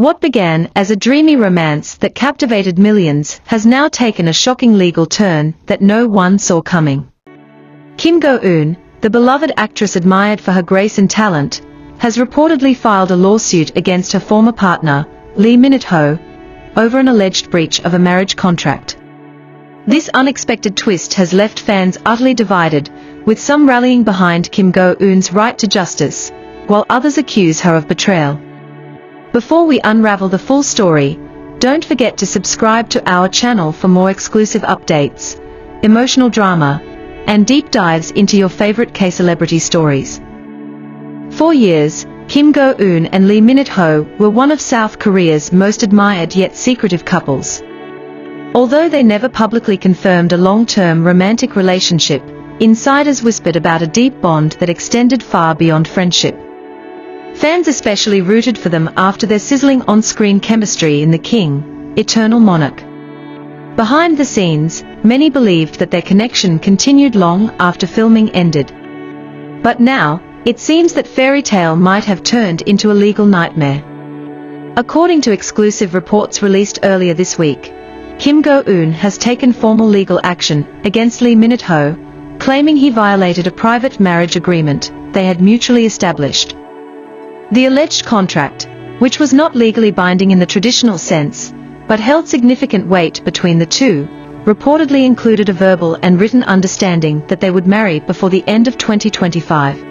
What began as a dreamy romance that captivated millions has now taken a shocking legal turn that no one saw coming. Kim Go-eun, the beloved actress admired for her grace and talent, has reportedly filed a lawsuit against her former partner, Lee Min-ho, over an alleged breach of a marriage contract. This unexpected twist has left fans utterly divided, with some rallying behind Kim Go-eun's right to justice, while others accuse her of betrayal. Before we unravel the full story, don't forget to subscribe to our channel for more exclusive updates, emotional drama, and deep dives into your favorite K-celebrity stories. For years, Kim Go-eun and Lee Min-ho were one of South Korea's most admired yet secretive couples. Although they never publicly confirmed a long-term romantic relationship, insiders whispered about a deep bond that extended far beyond friendship. Fans especially rooted for them after their sizzling on-screen chemistry in The King, Eternal Monarch. Behind the scenes, many believed that their connection continued long after filming ended. But now, it seems that fairy tale might have turned into a legal nightmare. According to exclusive reports released earlier this week, Kim Go-eun has taken formal legal action against Lee Min-ho, claiming he violated a private marriage agreement they had mutually established. The alleged contract, which was not legally binding in the traditional sense, but held significant weight between the two, reportedly included a verbal and written understanding that they would marry before the end of 2025.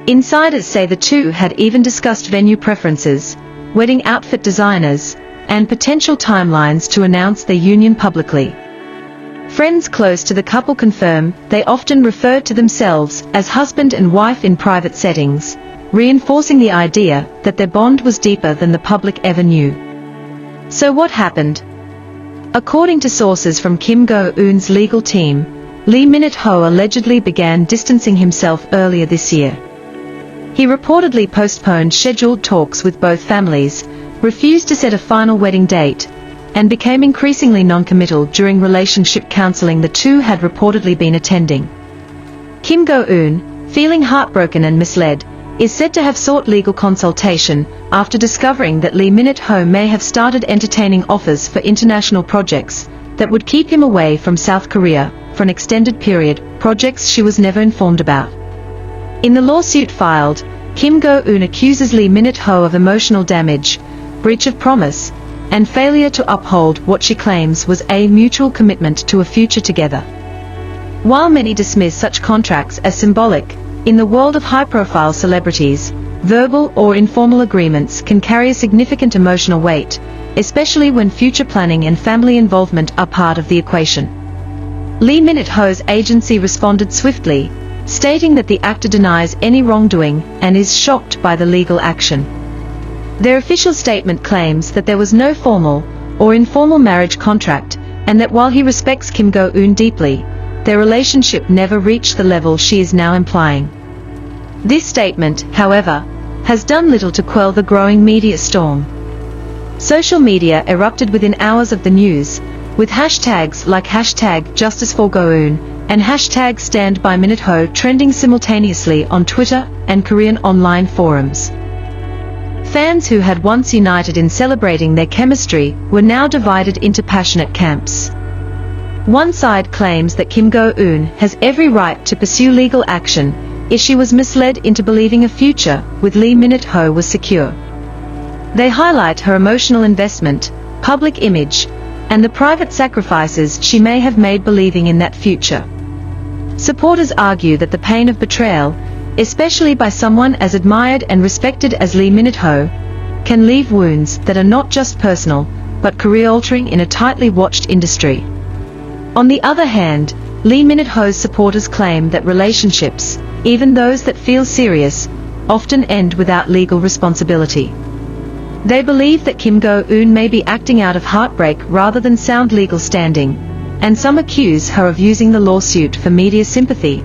Insiders say the two had even discussed venue preferences, wedding outfit designers, and potential timelines to announce their union publicly. Friends close to the couple confirm they often referred to themselves as husband and wife in private settings, reinforcing the idea that their bond was deeper than the public ever knew. So what happened? According to sources from Kim Go-eun's legal team, Lee Min-ho allegedly began distancing himself earlier this year. He reportedly postponed scheduled talks with both families, refused to set a final wedding date, and became increasingly non-committal during relationship counseling the two had reportedly been attending. Kim Go-eun, feeling heartbroken and misled, is said to have sought legal consultation after discovering that Lee Min-ho may have started entertaining offers for international projects that would keep him away from South Korea for an extended period, projects she was never informed about. In the lawsuit filed, Kim Go-eun accuses Lee Min-ho of emotional damage, breach of promise, and failure to uphold what she claims was a mutual commitment to a future together. While many dismiss such contracts as symbolic, in the world of high-profile celebrities, verbal or informal agreements can carry a significant emotional weight, especially when future planning and family involvement are part of the equation. Lee Min-ho's agency responded swiftly, stating that the actor denies any wrongdoing and is shocked by the legal action. Their official statement claims that there was no formal or informal marriage contract, and that while he respects Kim Go-eun deeply, their relationship never reached the level she is now implying. This statement, however, has done little to quell the growing media storm. Social media erupted within hours of the news, with hashtags like #JusticeForGo-eun and #StandByMin-ho trending simultaneously on Twitter and Korean online forums. Fans who had once united in celebrating their chemistry were now divided into passionate camps. One side claims that Kim Go-eun has every right to pursue legal action if she was misled into believing a future with Lee Min-ho was secure. They highlight her emotional investment, public image, and the private sacrifices she may have made believing in that future. Supporters argue that the pain of betrayal, especially by someone as admired and respected as Lee Min-ho, can leave wounds that are not just personal, but career-altering in a tightly watched industry. On the other hand, Lee Min-ho's supporters claim that relationships, even those that feel serious, often end without legal responsibility. They believe that Kim Go-eun may be acting out of heartbreak rather than sound legal standing, and some accuse her of using the lawsuit for media sympathy,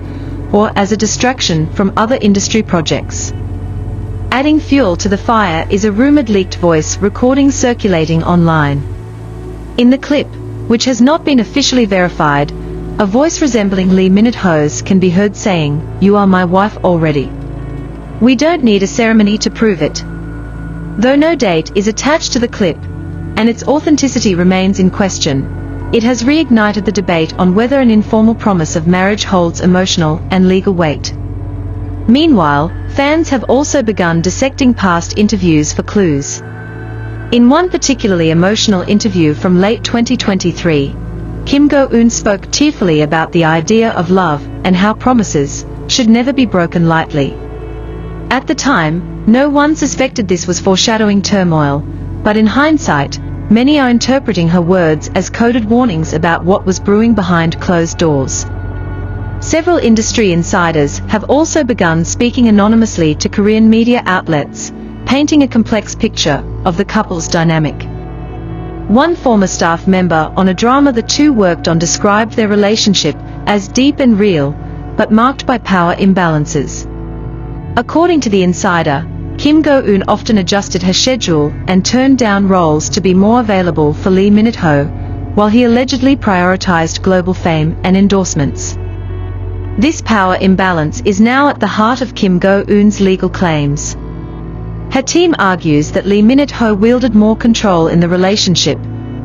or as a distraction from other industry projects. Adding fuel to the fire is a rumored leaked voice recording circulating online. In the clip, which has not been officially verified, a voice resembling Lee Min-ho's can be heard saying, "You are my wife already. We don't need a ceremony to prove it." Though no date is attached to the clip, and its authenticity remains in question, it has reignited the debate on whether an informal promise of marriage holds emotional and legal weight. Meanwhile, fans have also begun dissecting past interviews for clues. In one particularly emotional interview from late 2023, Kim Go-eun spoke tearfully about the idea of love and how promises should never be broken lightly. At the time, no one suspected this was foreshadowing turmoil, but in hindsight, many are interpreting her words as coded warnings about what was brewing behind closed doors. Several industry insiders have also begun speaking anonymously to Korean media outlets, painting a complex picture of the couple's dynamic. One former staff member on a drama the two worked on described their relationship as deep and real, but marked by power imbalances. According to the insider, Kim Go-eun often adjusted her schedule and turned down roles to be more available for Lee Min-ho, while he allegedly prioritized global fame and endorsements. This power imbalance is now at the heart of Kim Go-eun's legal claims. Her team argues that Lee Min-ho wielded more control in the relationship,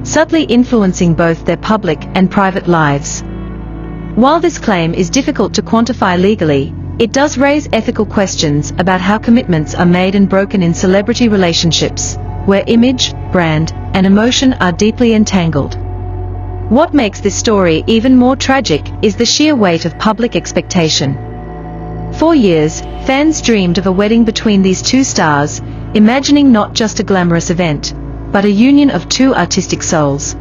subtly influencing both their public and private lives. While this claim is difficult to quantify legally, it does raise ethical questions about how commitments are made and broken in celebrity relationships, where image, brand, and emotion are deeply entangled. What makes this story even more tragic is the sheer weight of public expectation. For years, fans dreamed of a wedding between these two stars, imagining not just a glamorous event, but a union of two artistic souls.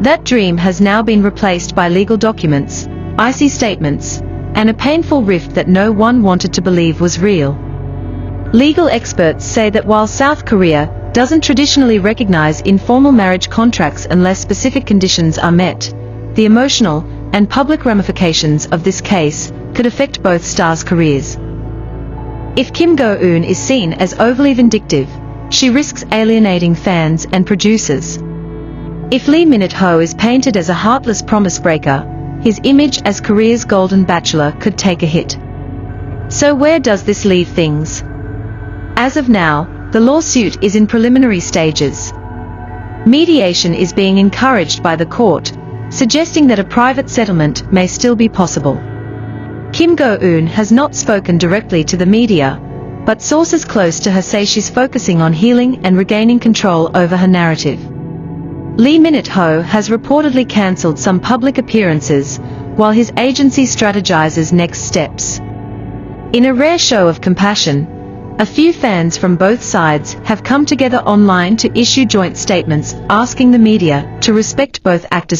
That dream has now been replaced by legal documents, icy statements, and a painful rift that no one wanted to believe was real. Legal experts say that while South Korea doesn't traditionally recognize informal marriage contracts unless specific conditions are met, the emotional and public ramifications of this case could affect both stars' careers. If Kim Go-eun is seen as overly vindictive, she risks alienating fans and producers. If Lee Min-ho is painted as a heartless promise breaker, his image as Korea's golden bachelor could take a hit. So where does this leave things? As of now, the lawsuit is in preliminary stages. Mediation is being encouraged by the court, suggesting that a private settlement may still be possible. Kim Go-eun has not spoken directly to the media, but sources close to her say she's focusing on healing and regaining control over her narrative. Lee Min-ho has reportedly cancelled some public appearances, while his agency strategizes next steps. In a rare show of compassion, a few fans from both sides have come together online to issue joint statements asking the media to respect both actors'